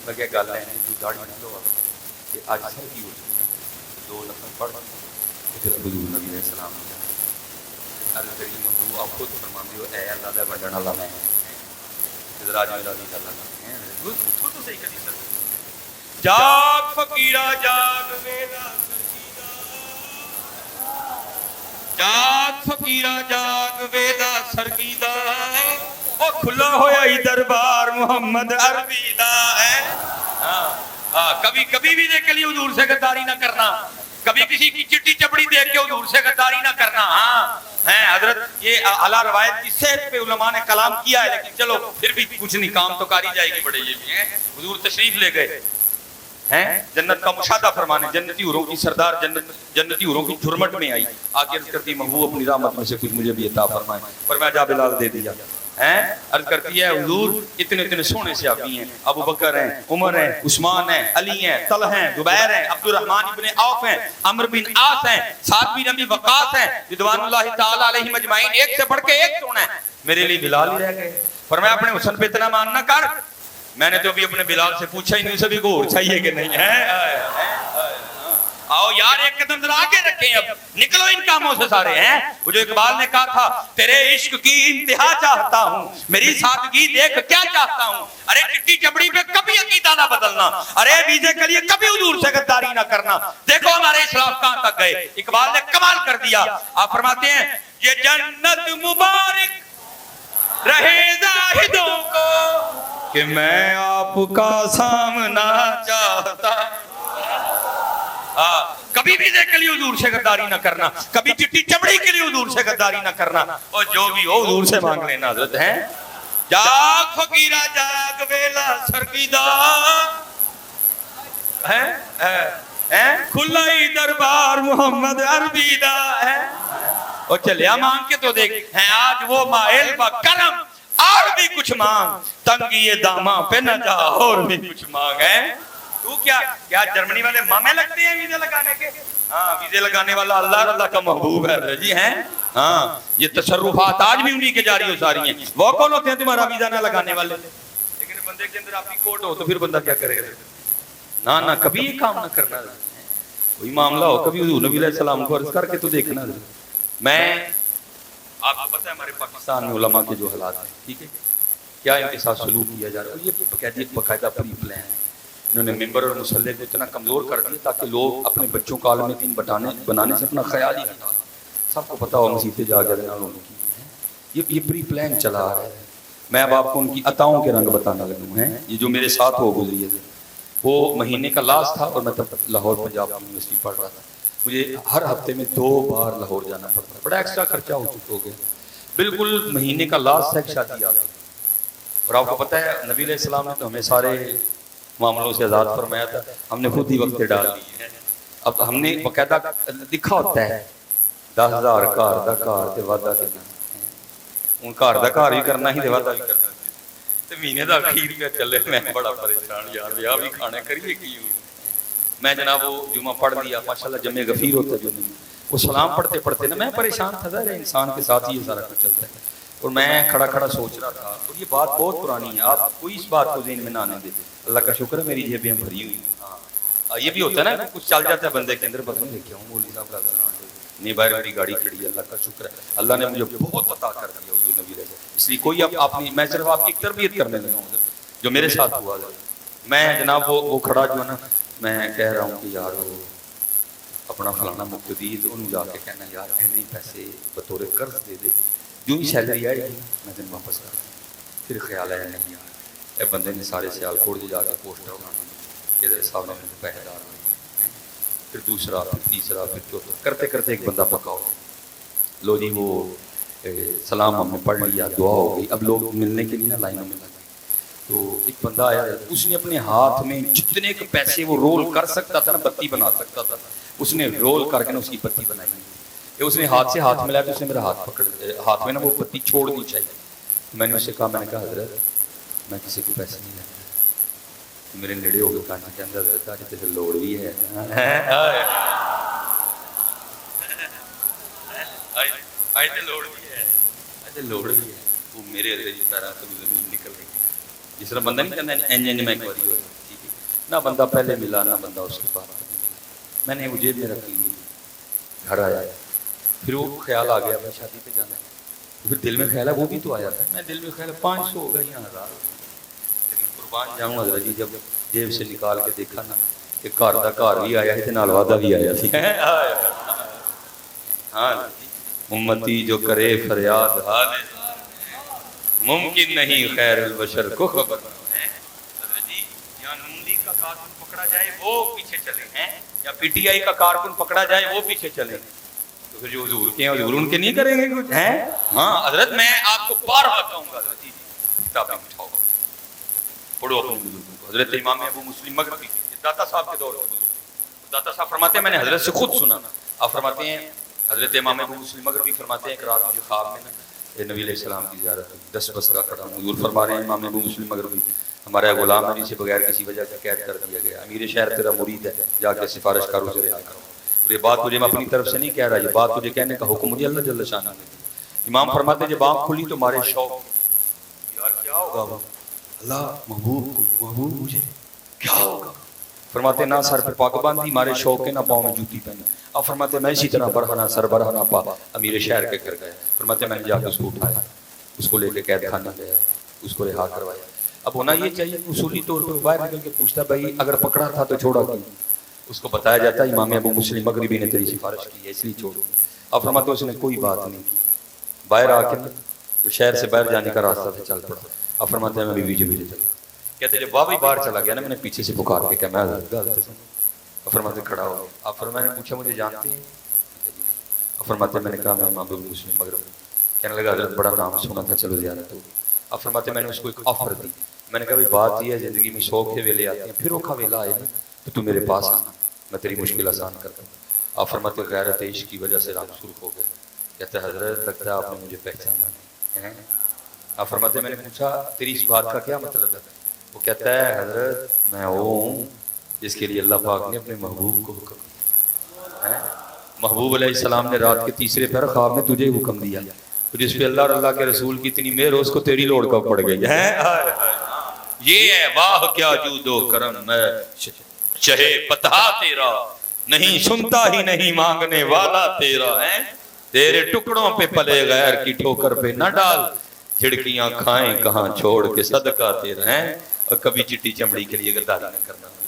میں کیا گل ہے تو گاڑی نہ لو کہ آج سر کی ہوتی ہے، 2 نفر پڑھ پھر حضور نبی علیہ السلام نے الکریم ابو آپ خود فرماتے ہو اے اللہ دا بڑھن والا میں ادھر آج میرا دی گل ہے اٹھو تو صحیح کری سر جاگ فقیرا جاگ ویلا سرکیدا جاگ فقیرا جاگ ویلا سرکیدا او کھلا ہویا ہی دربار محمد عربی دا ہے۔ کبھی بھی دیکھ کے لیے حضور سے غداری نہ کرنا، کبھی کسی کی چٹی چپڑی دیکھ کے حضور سے غداری نہ کرنا۔ ہاں حضرت یہ اعلیٰ روایت کی صحت پہ علماء نے کلام کیا ہے، لیکن چلو پھر بھی کچھ نہیں، کام تو کاری جائے گی بڑے یہ بھی ہیں۔ حضور تشریف لے گئے ہیں، جنت کا مشاہدہ فرمانے، جنتی حوروں کی سردار جنتی حوروں کی جھرمٹ میں آئی، آگے عرض کرتی محبوب اپنی رحمت میں سے کچھ مجھے بھی عطا فرمائے، فرمایا جا بلال دے دیا۔ عرض کرتی ہے حضور اتنے سونے سے آبی ہیں، ابو بکر ہیں، عمر ہیں، عثمان ہیں، علی ہیں، طلحہ ہیں، زبیر ہیں، عبد الرحمن ابن عوف ہیں، عمرو بن عاص ہیں، سعد بن ابی وقاص ہیں، رضوان اللہ تعالی علیہم اجمعین، ایک سے بڑھ کے ایک سونا ہے، میرے لیے بلال ہی رہ گئے۔ فرمایا اپنے حسن پہ اتنا مان نہ کر، میں نے تو ابھی اپنے بلال سے پوچھا ہی نہیں، اسے بھی گور چاہیے کہ نہیں ہے۔ آؤ یار ایک قدم ذرا آگے رکھیں، اب نکلو ان کاموں سے سارے ہیں۔ وہ جو اقبال نے کہا تھا تیرے عشق کی انتہا چاہتا ہوں، میری سادگی دیکھ کیا چاہتا ہوں، ارے چٹی چپڑی پہ کبھی عقیدہ نہ بدلنا، ارے ویزے کے لیے کبھی حضور سے غداری نہ کرنا، دیکھو ہمارے اسلاف کہاں تک گئے۔ اقبال نے کمال کر دیا، آپ فرماتے ہیں یہ جنت مبارک رہے زاہدوں کو کہ میں آپ کا سامنا چاہتا۔ کبھی بھی دیکھ کے لیے حضور سے غداری نہ کرنا، کبھی چٹی چمڑی کے لیے حضور سے غداری نہ کرنا، اور جو بھی ہو حضور سے مانگ لینا حضرت ہے۔ جاگ فقیرہ جاگ ویلا سرکیدہ کھلا ہی دربار محمد عربی دا ہے۔ اور چلیا مانگ کے تو دیکھ ہیں آج وہ مائل با کرم، اور بھی کچھ مانگ، تنگی داماں پہ نہ جا اور بھی کچھ مانگ ہے۔ تو کیا جرمنی والے مامے لگتے ہیں ویزے لگانے کے؟ ہاں ویزے لگانے والا اللہ کا محبوب ہے جی ہیں۔ ہاں یہ تصرفات آج بھی انہی کے جاری و ساری ہیں۔ وہ کون ہوتے ہیں تمہارا ویزا نہ لگانے والے؟ لیکن بندے کے اندر آپ کی کوٹ ہو تو پھر بندہ کیا کرے گا؟ نہ کبھی یہ کام نہ کرنا، کوئی معاملہ ہو کبھی حضور نبی علیہ السلام کو عرض کر کے تو دیکھنا۔ میں آپ کو پتہ ہے ہمارے پاکستان میں علماء کے جو حالات ہیں، ٹھیک ہے، کیا ان کے ساتھ سلوک کیا جا رہا ہے، یہ باقاعدہ پری پلان ہے۔ انہوں نے ممبر اور مسلح کو اتنا کمزور کر دیا تاکہ لوگ اپنے بچوں کا عالم دین بنانے سے اپنا خیال ہی ہٹا۔ سب کو پتا ہو مسیحیں جا کے یہ پری پلان چلا آ رہا ہے۔ میں اب آپ کو ان کی عطاؤں کے رنگ بتانا لگوں ہیں۔ یہ جو میرے ساتھ ہو گزری ہے، وہ مہینے کا لاسٹ تھا اور میں تب لاہور پنجاب یونیورسٹی پڑھ رہا تھا، مجھے ہر ہفتے میں 2 بار لاہور جانا پڑتا، بڑا ایکسٹرا خرچہ ہو گیا۔ بالکل مہینے کا لاسٹ ہے، شادی آ گئی، اور آپ کو پتہ ہے نبی علیہ السلام نے تو ہمیں سارے معاملوں سے آزاد فرمایا تھا، ہم نے خود ہی وقت ڈال دیے ہیں۔ اب ہم نے باقاعدہ لکھا ہوتا ہے 10,000 گھر دا گھر تے وعدہ کنا ہن گھر دا گھر بھی کرنا ہی تے وعدہ بھی کرنا تے مہینے دا اخیر پہ چلے میں بڑا پریشان یار بیاہ بھی کھانے کریے کی میں جناب وہ جمعہ پڑھ لیا ماشاءاللہ جمع غفیر ہوتا ہے جمعہ وہ سلام پڑھتے پڑھتے نا میں پریشان تھا ظاہر ہے انسان کے ساتھ ہی یہ سارا کچھ چلتا ہے اور میں کھڑا کھڑا سوچ رہا تھا اور یہ بات بہت پرانی ہے آپ کوئی اس بات کو ذہن میں نہ آنے دیتے اللہ کا شکر ہے میری جیبیں بھری ہوئی ہاں یہ بھی ہوتا ہے نا کچھ چل جاتا ہے بندے کے اندر پتہ نہیں کیا ہوں مولوی صاحب گل سنا نہیں باہر میری گاڑی کھڑی ہے اللہ کا شکر ہے اللہ نے مجھے بہت عطا کر دیا حضور نبی علیہ اس لیے کوئی آپ میں صرف آپ کی تربیت کرنے لگا ہوں جو میرے ساتھ ہوا میں جناب وہ کھڑا جو ہے نا میں کہہ رہا ہوں کہ یار وہ اپنا فلانا مقتدی تو انہوں جا کے کہنا یار اینے پیسے بطور قرض دے دے جو ہی سیلری آئے گی میں تین واپس کر دوں پھر خیال ہے نہیں یار اے بندے نے سارے سیال کوڑ جا کے پوسٹر بنانا یہ صاحب نے مجھے پیسے دار ہوئے پھر دوسرا پھر تیسرا پھر چوتھا کرتے کرتے ایک بندہ پکا ہو لو جی وہ سلام ہم نے پڑھ لیا دعا ہو گئی اب لوگ ملنے کے لیے نا لائنوں میں لگے تو ایک بندہ آیا اس نے اپنے ہاتھ میں جتنے کے پیسے وہ رول کر سکتا تھا نا بتی بنا سکتا تھا اس نے رول کر کے نا اس کی بتی بنائی کہ اس نے ہاتھ سے ہاتھ ملایا تو اس نے میرا ہاتھ پکڑ ہاتھ میں نا وہ بتی چھوڑ دی چاہیے میں نے اس سے کہا میں نے کہا حضرت میں کسی کو پیسے نہیں لیتا میرے نیڑے ہو گئے کہاں کے اندر حضرت آج تے لوڑ بھی ہے آج تے لوڑ بھی ہے آج تے لوڑ بھی ہے وہ میرے ادھر جس طرح تو زمین نکل گئی جس طرح بندہ نہیں کہنا انج میں ایک باری ہوئے ٹھیک ہے نہ بندہ پہلے ملا نہ بندہ اس کے بعد ملا میں نے وہ جیب میں رکھ لی گھر آیا پھر وہ خیال آ گیا میں شادی پہ جانا ہے پھر دل میں خیال ہے وہ بھی تو آیا تھا میں دل میں خیال ہے 500 ہو گئے یا 1000 لیکن قربان جاؤں حضرت جی جب جیب سے نکال کے دیکھا نا کہ گھر دا گھر بھی آیا ہے نال وعدہ بھی آیا سی ہاں امتی جو کرے فریاد حال ممکن نہیں خیر البشر کو خبر حضرت جی یا نون لیگ کا کارکن پکڑا جائے وہ پیچھے چلے ہیں یا پی ٹی آئی کا کارکن پکڑا جائے وہ پیچھے چلے تو پھر جو حضور کے ہیں حضور ان کے نہیں کریں گے کچھ ہیں ہاں حضرت میں آپ کو بارہا کہوں گا حضرت جی کتابیں اٹھاؤ پڑھو اپنے بزرگوں کو حضرت امام ابو مسلم مغربی داتا صاحب کے دور کے داتا صاحب فرماتے ہیں میں نے حضرت سے خود سنا آپ فرماتے ہیں حضرت امام ابو مسلم مغربی فرماتے ہیں کہ رات مجھے خواب میں نبی علیہ السلام کی زیارت ہوئی 10 بستہ کھڑا ہوں حضور فرما رہے ہیں امام ابو مسلم مغربی ہمارا غلام ہے جسے بغیر کسی وجہ سے قید کر دیا گیا امیر شہر تیرا مرید ہے جا کے سفارش کاروں سے رہا کرو یہ بات تجھے میں اپنی طرف سے نہیں کہہ رہا یہ بات تجھے کہنے کا حکم مجھے اللہ جل شانہ نے دیا امام فرماتے ہیں جب آنکھ کھلی تو مارے شوق یار کیا ہوگا اللہ محبوب مجھے کیا ہوگا فرماتے نہ سر پہ پاک باندھی مارے شوق کے نہ پاؤں میں جوتی پہنے اب فرماتے میں اسی طرح برہنہ سر برہنہ پا امیر شہر کے کر گئے فرماتے میں نے جا کے اس کو اٹھایا اس کو لے کے قید خانے گیا اس کو رہا کروایا اب ہونا یہ چاہیے اصولی طور پر باہر نکل کے پوچھتا بھائی اگر پکڑا تھا تو چھوڑا کیوں اس کو بتایا جاتا ہے امام ابو مسلم مغربی نے تیری سفارش کی ہے اس لیے چھوڑو اب فرماتے اس نے کوئی بات نہیں کی باہر آ کے شہر سے باہر جانے کا راستہ سے چل پڑا اب فرماتے ہیں میں بیوی جو چل کہتے جب واقعی باہر چلا گیا نا میں نے پیچھے سے پکار کے کہا میں فرماتے کھڑا ہو آپ فرماتے نے پوچھا مجھے جانتے ہیں آپ فرماتے میں نے کہا میں امام ابو مسلم مغربی کہنے لگا حضرت بڑا نام سنا تھا چلو زیارت ہوگی آپ فرماتے میں نے اس کو ایک آفر دی میں نے کہا بھائی بات یہ ہے زندگی میں شوق کے ویلے آتے ہیں پھر اوکھا ویلا آئے نا تو تو میرے پاس آنا میں تیری مشکل آسان کرتا ہوں آپ فرماتے غیرت عشق کی وجہ سے رنگ سرخ ہو گیا کہتے ہیں حضرت لگتا ہے آپ نے مجھے پہچانا نہیں آپ فرماتے میں نے پوچھا تیری اس بات کا کیا مطلب ہے وہ کہتا ہے حضرت میں وہ ہوں جس کے لیے اللہ پاک نے اپنے محبوب کو حکم دیا محبوب علیہ السلام نے رات کے تیسرے پہر خواب میں تجھے حکم دیا جس پہ اللہ اور اللہ کے رسول کی اتنی مہر اس کو تیری لوڑ کا پڑ گئی ہے یہ ہے واہ کیا جود و کرم ہے چہے پتہ تیرا نہیں سنتا ہی نہیں مانگنے والا تیرا ہے تیرے ٹکڑوں پہ پلے غیر کی ٹھوکر پہ نہ ڈال جھڑکیاں کھائیں کہاں چھوڑ کے صدقہ تیرا ہے اور کبھی چٹی چمڑی کے لیے غداری نہ کرنا ہے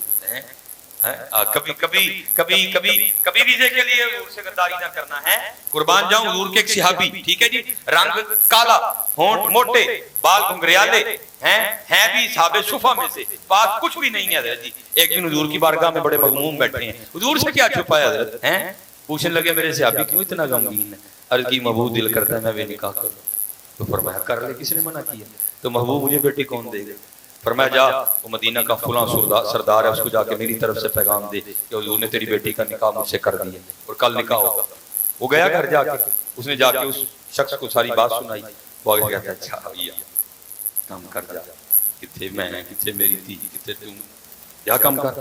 کبھی ویزے کے لیے اسے غداری نہ کرنا ہے قربان جاؤں حضور کے ایک صحابی ٹھیک ہے جی رنگ کالا ہونٹ موٹے بال گھنگریالے ہیں بھی صحابہ صفہ میں سے پاس کچھ بھی نہیں ہے حضرت جی ایک دن حضور کی بارگاہ میں بڑے مغموم بیٹھے ہیں حضور سے کیا چھپایا حضرت ہیں پوچھنے لگے میرے صحابی کیوں اتنا غمگین ہے عرض کی محبوب دل کرتا ہے میں بھی نکاح کروں تو فرمایا کر لے کس نے منع کیا تو محبوب مجھے بیٹی کون دے گا فرمایا جا وہ مدینہ کا فلاں سردار ہے اس کو جا کے میری طرف سے پیغام دے کہ حضور نے تیری بیٹی کا نکاح مجھ سے کر دیا اور کل نکاح ہوگا. وہ گیا گھر جا کے اس نے جا کے اس شخص کو ساری بات سنائی. وہ آگے کہتا ہے اچھا بھیا کام کر جا کتنے میں کتنے میری تھی کتنے تم کیا کام کر.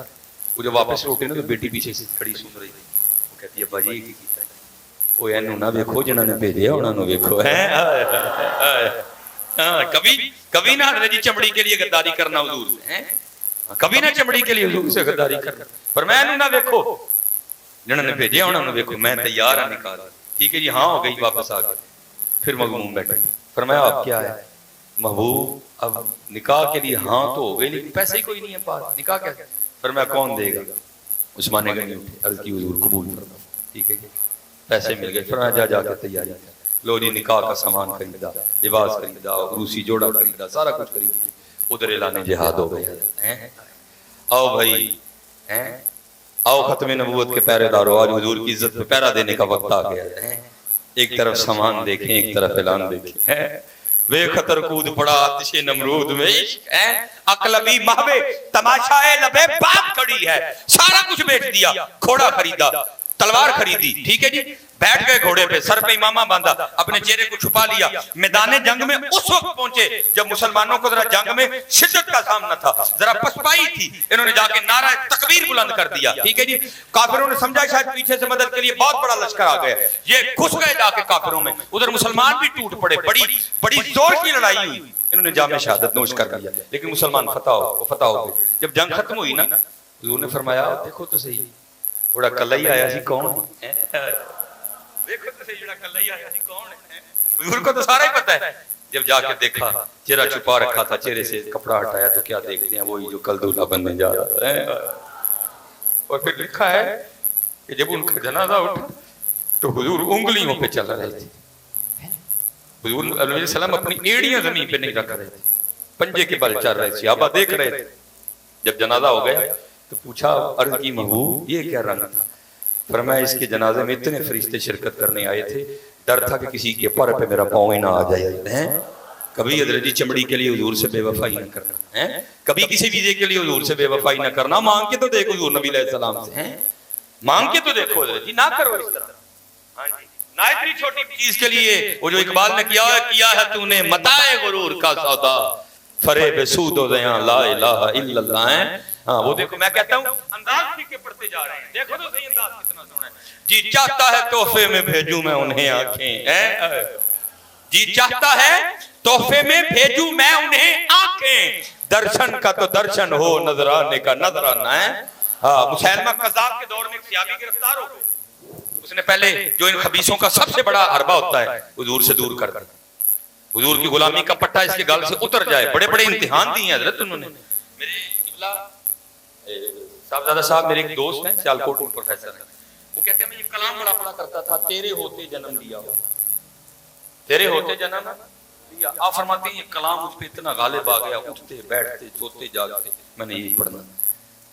وہ جب واپس لوٹے نا تو بیٹی پیچھے سے کھڑی سن رہی تھی. وہ کہتی ہے ابا جی کی کیتا ہے وہ اینو نہ ویکھو جنہاں نے بھیجیا انہاں نو ویکھو. کبھی نہ حضرت جی چمڑی کے لیے غداری کرنا حضور سے کبھی نہ چمڑی کے لیے حضور سے غداری کرنا. فرمایا نہ ویکھو جنہاں نے بھیجیا انہاں نو ویکھو میں تیار ہوں نکاح. ٹھیک ہے جی ہاں ہو گئی واپس آ گئے. پھر مغموم بیٹھے. فرمایا اب کیا ہے محبوب اب نکاح کے لیے ہاں تو ہو گئی لیکن پیسے کوئی نہیں ہے پاس نکاح کیسے. فرمایا کون دے گا. عثمان غنی اٹھے عرض کی حضور قبول فرمائیں. ٹھیک ہے پیسے مل گئے. فرمایا جا کے تیاری کر لو جی نکاح کا سامان خریدا لباس خریدا روسی جوڑا خریدا سارا کچھ خرید لیا. ادھر اعلان جہاد ہو گیا. آؤ بھائی آؤ ختم نبوت کے پہرے دارو آج حضور کی عزت پہ پہرا دینے کا وقت آ گیا. ایک طرف سامان دیکھیں ایک طرف اعلان دیکھیں. بے خطر کود پڑا آتش نمرود میں عشق اقلبی محبے تماشائے لبے باپ کھڑی ہے. سارا کچھ بیچ دیا گھوڑا خریدا تلوار خریدی. ٹھیک ہے جی بیٹھ گئے گھوڑے پہ سر پہ امامہ باندھا اپنے چہرے کو چھپا لیا. میدان جنگ میں اس وقت پہنچے جب مسلمانوں کو ذرا جنگ میں شدت کا سامنا تھا ذرا پسپائی تھی. انہوں نے جا کے نعرہ تکبیر بلند کر دیا. ٹھیک ہے جی کافروں نے سمجھا شاید پیچھے سے مدد کے لیے بہت بڑا لشکر آ گیا. یہ گھس گئے جا کے کافروں میں. ادھر مسلمان بھی ٹوٹ پڑے. بڑی زور کی لڑائی ہوئی. انہوں نے جام شہادت نوش کر لیا لیکن مسلمان فتح ہو گئے. جب جنگ ختم ہوئی نا حضور نے فرمایا دیکھو تو صحیح بڑا کلا ہی آیا سی کون ہے. دیکھو تو صحیح بڑا کلا ہی آیا سی کون ہے. حضور کو تو سارا ہی پتہ ہے. جب جا کے دیکھا چہرہ چھپا رکھا تھا چہرے سے کپڑا ہٹایا تو کیا دیکھتے ہیں وہی جو کل دولہا بننے جا رہا ہے. اور پھر لکھا ہے کہ جب ان کا جنازہ اٹھا تو حضور انگلیوں پہ چل رہے تھے. حضور علیہ السلام اپنی ایڑیاں زمین پہ نہیں رکھ رہے تھے پنجے کے بل چل رہے تھے. صحابہ دیکھ رہے تھے. جب جنازہ ہو گیا تو پوچھا عرض کی محبوب یہ کیا رنگ تھا. فرمایا اس کے جنازے میں اتنے فرشتے شرکت کرنے آئے تھے ڈر تھا کہ کسی کے پر پہ میرا پاؤں ہی نہ آ جائے. کبھی حضرت جی چمڑی کے لیے حضور سے بے وفائی نہ کرنا. کبھی کسی ویزے کے لیے حضور سے بے وفائی نہ کرنا. مانگ کے تو دیکھو حضور نبی علیہ السلام سے مانگ کے تو دیکھو حضرت جی نہ کرو اس طرح. نہ اتنی چھوٹی چیز کے لیے وہ جو اقبال نے کیا ہے تو نے متاع غرور کا سودا فریب سود و زیاں لا الہ الا اللہ ہے. ہاں وہ دیکھو میں کہتا ہوں انداز سیکھ کے پڑھتے جا رہے ہیں. دیکھو تو صحیح انداز کتنا سونا ہے. جی چاہتا ہے تحفے میں بھیجوں میں انہیں آنکھیں. جی چاہتا ہے تحفے میں بھیجوں میں انہیں آنکھیں. درشن کا تو درشن ہو نظرانے کا نظرانہ ہے. مسیلمہ قذاب کے دور میں ایک صحابی گرفتار ہو گئے. اس نے پہلے جو ان خبیثوں کا سب سے بڑا حربہ ہوتا ہے حضور سے دور کر دیا. حضور کی غلامی کا پٹا اس کے گال سے اتر جائے. بڑے بڑے امتحان دیے ہیں حضرت انہوں نے. میرے قبلہ صاحبزادہ صاحب میرے ایک دوست ہیں سیالکوٹ میں پروفیسر ہیں. وہ کہتے ہیں میں یہ کلام بڑا پڑا کرتا تھا تیرے ہوتے جنم لیا ہو تیرے ہوتے جنم لیا. آپ فرماتے ہیں یہ کلام مجھ پہ اتنا غالب آ گیا اٹھتے بیٹھتے سوتے جاگتے میں نے یہی پڑھنا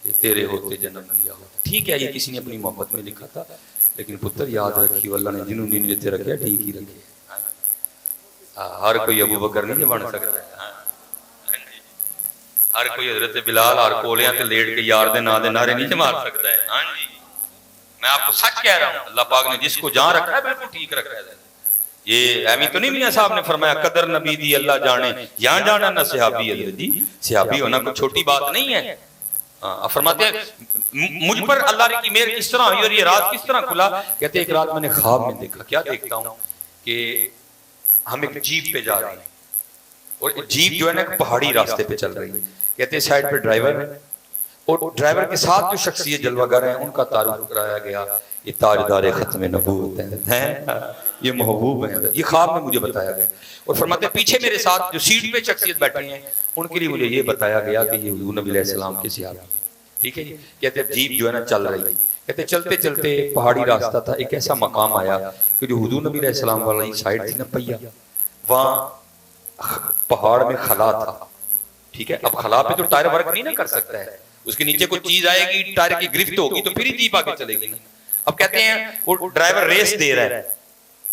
کہ تیرے ہوتے جنم لیا ہو. ٹھیک ہے یہ کسی نے اپنی محبت میں لکھا تھا لیکن پتر یاد رکھی اللہ نے جنہوں نے جتے رکھے ٹھیک ہی رکھے. ہر کوئی ابو بکر نہیں بن سکتا ہے. ہر کوئی حضرت بلال ہر کولیاں تے لیٹ کے یار دے نا دے نعرے نہیں مار سکتا ہے. ہاں جی میں آپ کو سچ کہہ رہا ہوں اللہ پاک نے جس کو جہاں رکھا ہے بالکل ٹھیک رکھا ہے. یہ ایمی تو نہیں میاں صاحب نے فرمایا قدر نبی دی اللہ جانے یہاں جانا نہ صحابی. حضرت جی صحابی ہونا کوئی چھوٹی بات نہیں ہے. فرماتے ہیں مجھ پر اللہ کی مہر کس طرح ہوئی اور یہ رات کس طرح کھلا. کہتے ہیں ایک رات میں نے خواب میں دیکھا. کیا دیکھتا ہوں کہ ہم ایک جیپ پہ جا رہے ہیں اور جیپ جو ہے نا پہاڑی راستے پہ چل رہی ہے. کہتے ہیں سائیڈ پہ ڈرائیور ہے اور ڈرائیور کے ساتھ جو شخصیت جلوہ گر ہیں ان کا تعارف کرایا گیا. یہ تاجدار ختم نبوت ہیں یہ محبوب ہیں. یہ خواب میں مجھے بتایا گیا. اور فرماتے ہیں پیچھے میرے ساتھ جو سیٹ پہ شخصیت بیٹھے ہیں ان کے لیے مجھے یہ بتایا گیا کہ یہ حضور نبی علیہ السلام کے صحابی ہیں. ٹھیک ہے جی. کہتے ہیں جیپ جو ہے نا چل رہی ہے. کہتے چلتے چلتے پہاڑی راستہ تھا ایک ایسا مقام آیا کہ جو حضور نبی علیہ السلام والی سائیڈ تھی نا پہیا وہاں پہاڑ میں خلا تھا. ٹھیک ہے اب خلا پہ تو ٹائر ورک نہیں نہ کر سکتا ہے. اس کے نیچے کوئی چیز آئے گی ٹائر کی گرفت ہوگی تو پھر ہی جیپ آگے چلے گی. اب کہتے ہیں وہ ڈرائیور ریس دے رہا ہے.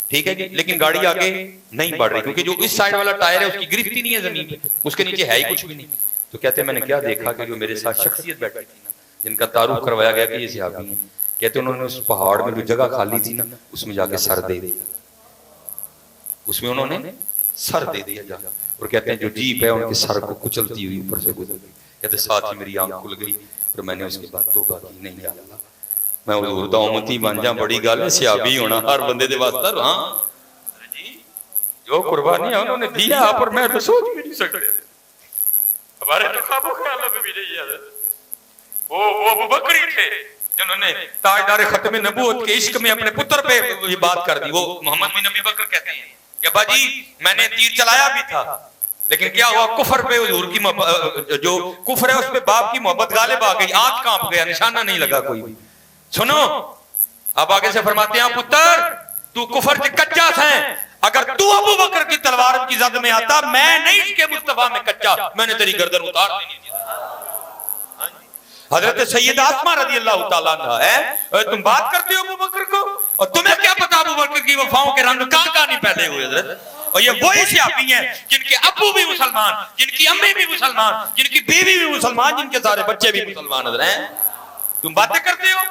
ٹھیک ہے جی لیکن گاڑی آگے نہیں بڑھ رہی کیونکہ جو اس سائیڈ والا ٹائر ہے اس کی گرفت ہی نہیں ہے زمین پہ. اس کے نیچے ہے ہی کچھ بھی نہیں. تو کہتے ہیں میں نے کیا دیکھا کہ جو میرے ساتھ شخصیت بیٹھی تھی نا، جن کا تعارف کروایا گیا کہ یہ صحابی ہیں، کہتے ہیں انہوں نے اس پہاڑ میں جو جگہ خالی تھی نا اس میں جا کے سر دے دیا، اس میں انہوں نے سر دے دیا جا، اور کہتے ہیں جو جیپ ہے ان کے سر کو کچلتی ہوئی اوپر سے گزر گئی، کہتے ساتھ ہی میری آنکھ کھل گئی اور میں نے اس کے بعد توبہ کی، نہیں یا اللہ میں حضور دا امتی بن جا، بڑی گل ہے صحابی ہونا ہر بندے دے واسطے، ہاں جو قربانی ہے انہوں نے دیا آپ اور میں تو سوچ بھی نہیں سکتے، ہمارے تو خوابوں خیالوں میں بھی نہیں ہے۔ وہ ابو بکر تھے جنہوں نے تاجدار ختم نبوت کے عشق میں اپنے پتر پہ یہ بات کر دی، وہ محمد بن ابی بکر کہتے ہیں کہ ابا جی میں نے تیر چلایا بھی تھا لیکن کیا ہوا کفر پہ حضور کی جو کفر ہے اس پہ باپ کی محبت غالب آ گئی، آنکھ کانپ گیا، نشانہ نہیں لگا کوئی۔ سنو اب آگے سے فرماتے ہیں پتر تو کفر سے کچا تھا، اگر تو ابو بکر کی تلوار کی زد میں آتا میں نہیں اس کے مصطفیٰ میں کچا، میں نے تیری گردن اتار دینی تھی۔ حضرت سیدہ اسماء رضی اللہ تعالیٰ عنہ ہے، تم بات کرتے ہو ابو بکر کو، اور تمہیں کیا پتا ابو بکر کی وفاؤں کے رنگ کہاں نہیں پیدا ہوئے حضرت، اور یہ وہی صحابی ہیں جن کے ابو بھی مسلمان، جن کی امی بھی مسلمان، جن کی بیوی بھی مسلمان، جن کے سارے بچے بھی مسلمان حضرت ہیں، تم باتیں کرتے ہو۔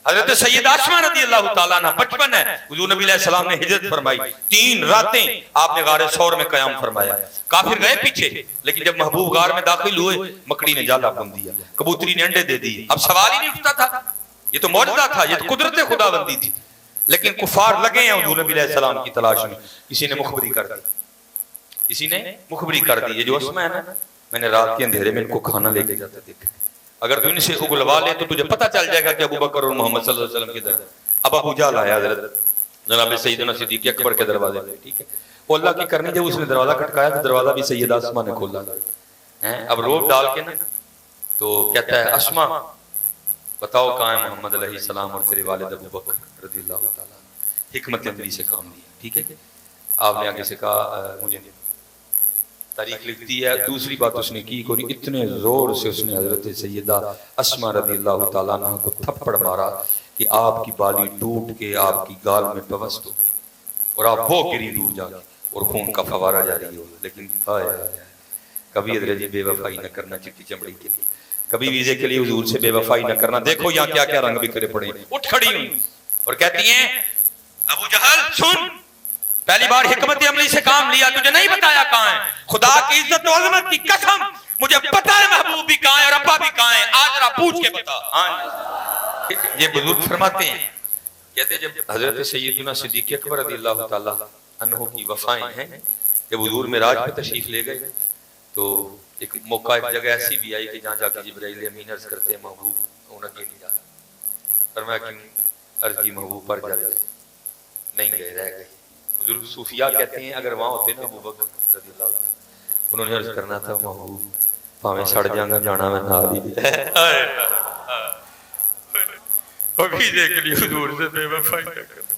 حضرت سیدہ اسماء رضی اللہ تعالیٰ عنہ بچپن ہے، حضور نبی علیہ السلام نے ہجرت فرمائی، 3 راتیں آپ نے غار ثور میں قیام فرمایا، کافر گئے پیچھے، لیکن جب محبوب غار میں داخل ہوئے مکڑی نے جالا بن دیا، کبوتری نے انڈے دے دیے، اب سوال ہی نہیں اٹھتا تھا، یہ تو معجزہ تھا، یہ تو قدرت خدا بندی تھی، لیکن کفار لگے ہیں حضور نبی علیہ السلام کی تلاش میں، کسی نے مخبری کر دی، کسی نے مخبری کر دی، یہ جو اسماء ہے نا میں نے رات کے اندھیرے میں ان کو کھانا لے کے جاتے دیکھا، اگر تو ان سے اگلوا لے تو تجھے پتہ چل جائے گا کہ ابو بکر اور محمد صلی اللہ علیہ وسلم کے در، اب ابو جہل آیا حضرت جناب سیدنا صدیق اکبر کے دروازے پہ، ٹھیک ہے وہ اللہ کی کرنی، جب اس نے دروازہ کھٹکایا تو دروازہ بھی سیدہ اسماء نے کھولا، اب روب ڈال کے نا تو کہتا ہے اسماء بتاؤ کہاں ہے محمد علیہ السلام اور تیرے والد ابو بکر رضی اللہ تعالیٰ، حکمت عملی سے کام لیا، ٹھیک ہے آپ نے آگے سے کہا مجھے تاریخ لکھتی ہے، دوسری بات اس نے کی کوئی اتنے زور سے اس نے حضرت سیدہ اسماء رضی اللہ تعالیٰ عنہ کو تھپڑ مارا کہ آپ کی بالی ٹوٹ کے آپ کی گال میں پیوست ہو گئی اور آپ وہ گری دور جا گئی اور خون کا فوارہ جاری ہو، لیکن کبھی حضرت بے وفائی نہ کرنا چٹی چمڑی کے لیے، کبھی ویزے کے لیے حضور سے بے وفائی نہ کرنا، دیکھو یہاں کیا کیا رنگ بکھرے پڑے، اٹھ کھڑی ہوئی اور کہتی ہیں ابو جہل سن، پہلی بار حکمت عملی سے کام لیا، تجھے نہیں بتایا کہاں ہے، خدا کی عزت و عظمت کی قسم مجھے پتہ ہے محبوب بھی کہاں ہے اور ابا بھی کہاں ہے، آج ذرا پوچھ کے بتا۔ یہ بزرگ فرماتے ہیں، کہتے ہیں جب حضرت سیدنا صدیق اکبر رضی اللہ تعالیٰ عنہ کی وفائیں ہیں، جب حضور معراج پہ تشریف لے گئے تو ایک موقع ایک جگہ ایسی بھی آئی کہ جہاں جا کے جبرائیل امین عرض کرتے ہیں محبوب انہیں کے نہیں جانا، فرمایا کیوں، عرض کی محبوب پر جل گئے، نہیں گئے رہ گئے۔ حضور صوفیاء کہتے ہیں اگر وہاں ہوتے نا ابو بکر رضی اللہ عنہ انہوں نے عرض کرنا تھا محبوب پاویں سڑ جانا جانا میں نہ دی ویزے کے لیے حضور سے بے وفائی نہ کرنا،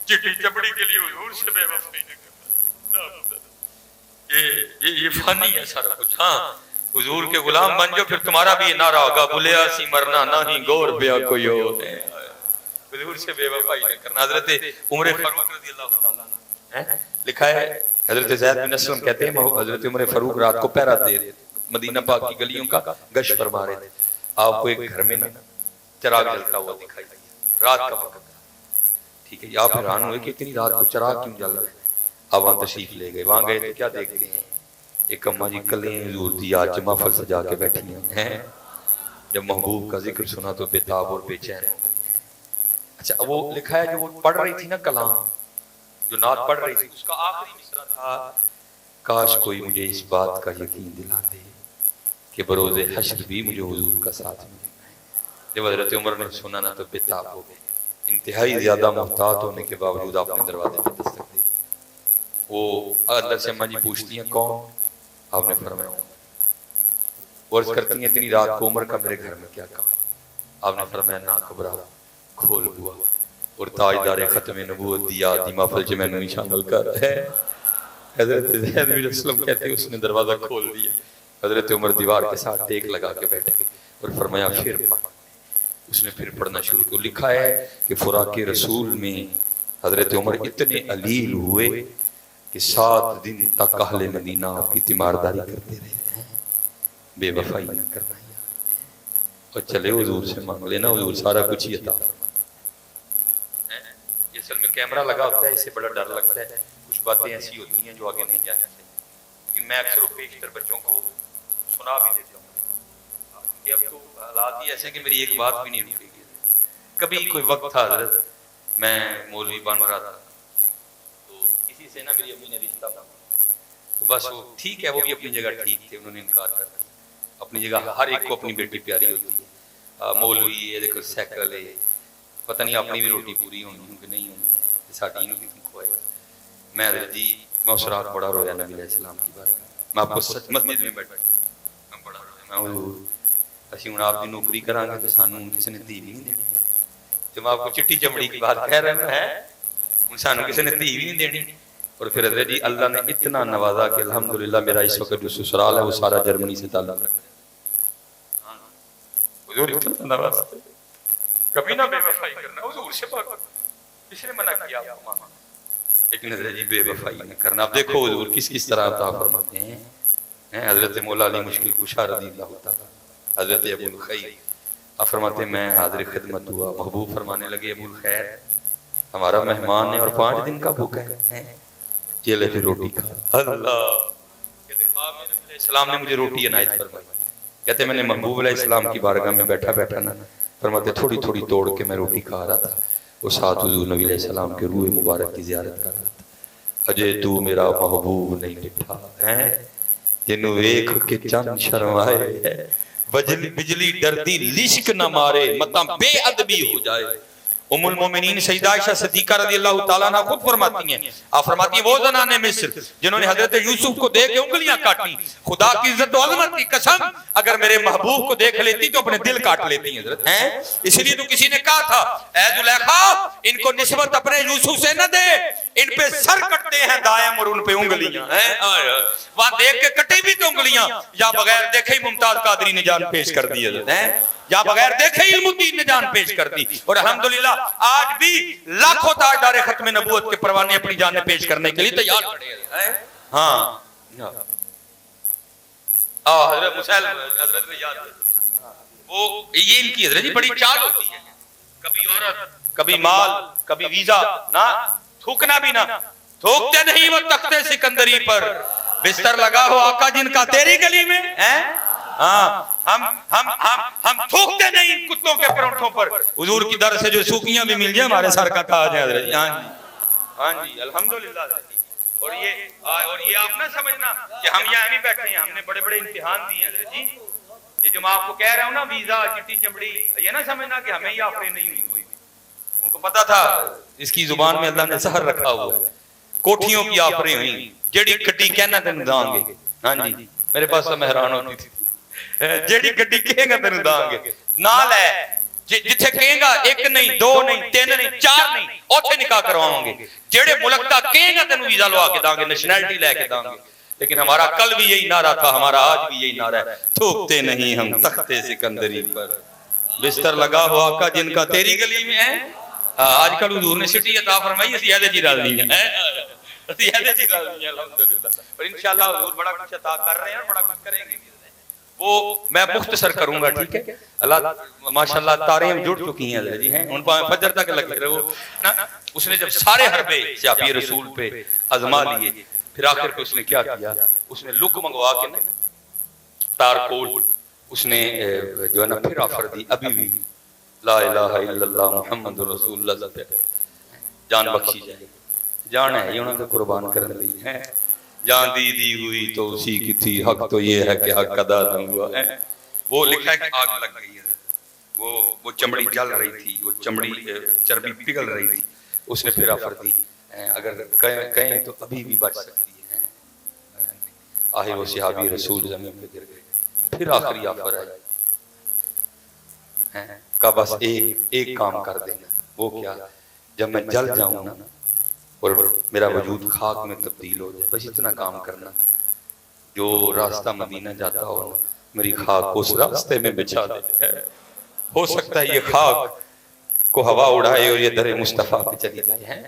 چٹی چپڑی کے لیے حضور سے بے وفائی نہ کرنا، یہ فانی ہے سارا کچھ۔ ہاں حضور کے غلام بن جو پھر تمہارا بھی یہ نعرہ ہوگا بلیا سی مرنا نہ ہی گور بیا کوئی اور ہے، حضور سے بے وفائی نہ کرنا۔ حضرت عمر فاروق رضی اللہ تعالیٰ عنہ لکھا ہے، حضرت زید بن اسلم کہتے ہیں حضرت عمر فاروق رات کو پہرا دے رہے مدینہ پاک کی گلیوں کا گشت فرما رہے تھے، آپ کو ایک گھر میں نا چراغ جلتا ہوا دکھائی دیا، رات کا وقت تھا، ٹھیک ہے آپ حیران ہوئے کہ اتنی رات کو چراغ کیوں جل رہا ہے، آپ وہاں تشریف لے گئے، وہاں گئے تو کیا دیکھتے ہیں ایک اماں جی کلیں حضور دی آج محفل سجا کے بیٹھی ہیں، جب محبوب کا ذکر سنا تو بےتاب اور بے چین ہو گئے۔ اچھا وہ لکھا ہے جو وہ پڑھ رہی تھی نا کلام، جو نعت پڑھ رہی تھی اس کا آخری مصرع تھا کاش کوئی مجھے اس بات کا یقین دلا دے کہ بروز حشر بھی مجھے حضور کا ساتھ ملے گا۔ جب حضرت عمر نے سنا نا تو بےتاب ہو گئے، انتہائی زیادہ محتاط ہونے کے باوجود آپ نے دروازے پہ دستک دے دی، وہ اندر سے اماں جی پوچھتی ہیں کون، آپ نے فرمایا عرض کرتی ہیں اتنی رات کو عمر کا میرے گھر میں کیا کہا، آپ نے فرمایا نہ گھبرا کھول ہوا اور تاجدار ختم نبوت دیا دی محفل چ میں نے شامل کر ہے۔ حضرت زید بن اسلم کہتے ہیں اس نے دروازہ کھول دیا، حضرت عمر دیوار کے ساتھ ٹیک لگا کے بیٹھ گئے اور فرمایا پھر پڑھ، اس نے پھر پڑھنا شروع کیا۔ لکھا ہے کہ فراق رسول میں حضرت عمر اتنے علیل ہوئے کہ 7 دن تک اہل مدینہ آپ کی تیمارداری کرتے رہے ہیں۔ بے وفائی نہ کرنا اور چلے حضور سے مانگ لینا، حضور سارا کچھ ہی عطا فرمائے۔ یہ اصل میں کیمرہ لگا ہوتا ہے، اس سے بڑا ڈر لگتا ہے، کچھ باتیں ایسی ہوتی ہیں جو آگے نہیں جانا چاہیے، لیکن میں اکثر و بیشتر بچوں کو سنا بھی دیتا ہوں کہ اب تو حالات ہی ایسے ہیں کہ میری ایک بات بھی نہیں رکے گی۔ کبھی کوئی وقت تھا حضرت میں مولوی بن رہا تھا تو کسی سے نا میری امی نے رشتہ تھا، تو بس وہ ٹھیک ہے، وہ بھی اپنی جگہ ٹھیک تھے، انہوں نے انکار کر دیا۔ اپنی جگہ ہر ایک کو اپنی بیٹی پیاری ہوتی ہے، مولوی ہے دیکھو سیکل ہے، پتہ نہیں اپنی بھی روٹی پوری ہونی ہوں کہ نہیں ہونی ہے، ساڑی انہوں کی تنخواہ ہے۔ میں حضرت جی میں اس رات بڑا رویا نبی علیہ السلام کی بارے میں آپ کو سچ مسجد میں بیٹھا میں بڑا رویا، میں اسی ہوں آپ کی نوکری کریں گے تو سانوں کسی نے دھی بھی نہیں دینی ہے، جو میں آپ کو چٹی چمڑی کی بات کہہ رہا ہوں، سانوں کسی نے دھی بھی نہیں دینی۔ اور پھر حضرت جی اللہ نے اتنا نوازا کہ الحمدللہ میرا اس وقت جو سسرال ہے وہ سارا جرمنی سے تعلق رکھتا ہے۔ حضور اتنا نوازتے کبھی نہ بے وفائی کرنا، حضور سے پاک کس نے منع کیا آپ کو ماما، لیکن حضرت جی بے وفائی نہ کرنا۔ اب دیکھو حضور کس کس طرح عطا فرماتے ہیں۔ حضرت مولا علی مشکل کشا رضی اللہ تعالیٰ، حضرت ابو الخیر آپ فرماتے ہیں میں حاضر خدمت ہوا، محبوب فرمانے لگے ابو الخیر ہمارا مہمان ہے اور 5 دن کا بھوکا ہے، یہ لے پھر روٹی کھا۔ اللہ کہتے خواب میں نبی علیہ السلام نے مجھے روٹی عنایت فرمائی، کہتے میں نے محبوب علیہ السلام کی بارگاہ میں بیٹھا بیٹھا نا فرماتے تھوڑی تھوڑی توڑ کے میں روٹی کھا رہا تھا، وہ ساتھ حضور نبی علیہ السلام کے روح مبارک کی زیارت کر رہا تھا۔ اجے تو میرا محبوب نہیں ڈٹھا ہے جنوں ویکھ کے چند شرمائے، بجلی ڈردی لشک نہ مارے مطلب بے ادبی ہو جائے۔ ام المومنین سیدہ عائشہ صدیقہ رضی اللہ تعالیٰ عنہ خود فرماتی ہیں، آپ فرماتی ہیں وہ زنان مصر جنہوں نے حضرت یوسف کو دیکھ کے انگلیاں کاٹی، خدا کی عزت و عظمت کی قسم اگر میرے محبوب کو دیکھ لیتی تو اپنے دل کاٹ لیتی حضرت ہیں۔ اس لیے تو کسی نے کہا تھا اے زلیخا ان کو نسبت اپنے یوسف سے نہ دے، ان پہ سر کٹتے ہیں دائم اور ان پہ انگلیاں ہیں، وہاں دیکھ کے کٹی بھی تو انگلیاں، یا بغیر دیکھے ہی ممتاز قادری نے جان پیش کر دی حضرت ہیں، یا بغیر دیکھے علم الدین نے جان پیش کر دی، اور الحمدللہ آج بھی لاکھوں تاجدار ختم نبوت کے پروانے اپنی جانیں پیش کرنے کے لیے تیار کھڑے ہیں۔ ہاں حضرت مسائل حضرت میں یاد وہ یہ ان کی حضرت جی بڑی چال ہوتی ہے، کبھی عورت کبھی مال کبھی ویزا، نہ تھوکنا بھی نہ تھوکتے نہیں وہ تختے سکندری پر، بستر لگا ہو آقا جن کا تیری گلی میں ہیں، ہم تھوکتے نہیں کتوں کے پرونٹوں پر، حضور کی در سے جو سوکیاں بھی مل جائیں ہمارے سر کا تاج ہے حضرت جی۔ ہاں جی الحمدللہ۔ اور یہ آپ نہ سمجھنا کہ ہم یہاں بھی بیٹھے ہیں، ہم نے بڑے بڑے امتحان دیے حضرت جی، یہ جو میں آپ کو کہہ رہا ہوں نا ویزا چٹی چمڑی، یہ نہ سمجھنا کہ ہمیں یہ آفریں نہیں ہوئی کوئی، ان کو پتا تھا اس کی زبان میں اللہ نے سحر رکھا ہوا ہے، کوٹھیوں کی آفریں ہوئیں، جیڑی کٹی کہنا تین داں گے۔ ہاں جی میرے پاس تو مہران ہوتی تھی، جیڑی گڈی کہیں گا تینوں داں گے، نال ہے جتھے کہیں گا 1 نہیں 2 نہیں 3 نہیں 4 نہیں اوتھے نکاح کرواؤں گے، جیڑے ملک دا کہیں گا تینوں ویزا لوا کے داں گے، نیشنلٹی لے کے داں گے۔ لیکن ہمارا کل بھی یہی نعرہ تھا، ہمارا آج بھی یہی نعرہ ہے، تھوکتے نہیں ہم تختے سکندری پر، بستر لگا ہوا آقا جن کا تیری گلی میں ہے۔ آج کل حضور نے سٹی عطا فرمائی، اسی ایدے جی راضی ہیں، اسی ایدے جی راضی ہیں الحمدللہ، اور انشاءاللہ حضور بڑا کچھ عطا کر رہے ہیں اور بڑا کچھ کریں گے، وہ میں مختصر کروں گا ٹھیک ہے۔ اللہ ماشاءاللہ تاریں جڑ چکی ہیں جی، ہیں ان پہ فجر تک لگے رہے وہ، اس نے جب سارے حربے سیابی رسول پہ ازما لیے، پھر آخر پہ اس نے کیا کیا، اس نے لک منگوا کے نا تارکول اس نے جو ہے نا پھر آفر دی، ابھی بھی لا الہ الا اللہ محمد رسول اللہ سے جان بخشی جائے، جان ہے یہ انہوں نے قربان کرنے لی ہے، جان دی ہوئی تو اسی کی تھی، حق تو یہ ہے کہ حق ادا نہ ہوا ہے۔ وہ لکھا ہے کہ آگ لگ گئی ہے، وہ چمڑی جل رہی تھی، وہ چمڑی چربی پگھل رہی تھی، اس نے پھر آفر دی، اگر کہیں تو ابھی بھی بچ سکتی ہے، آہے وہ صحابی رسول زمین پہ گر گئے، پھر آخری آفر آئی کہ بس ایک کام کر دینا، وہ کیا، جب میں جل جاؤں نا اور میرا وجود خاک میں تبدیل ہو جائے، بس اتنا کام کرنا، جو راستہ مدینہ جاتا ہو نا میری خاک اس راستے میں بچھا دے، ہو سکتا ہے یہ خاک کو ہوا اڑائے اور یہ در مصطفیٰ پہ چلی جائے۔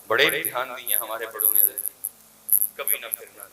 بڑے امتحان دیے ہمارے بڑوں نے، کبھی نہ پھرنا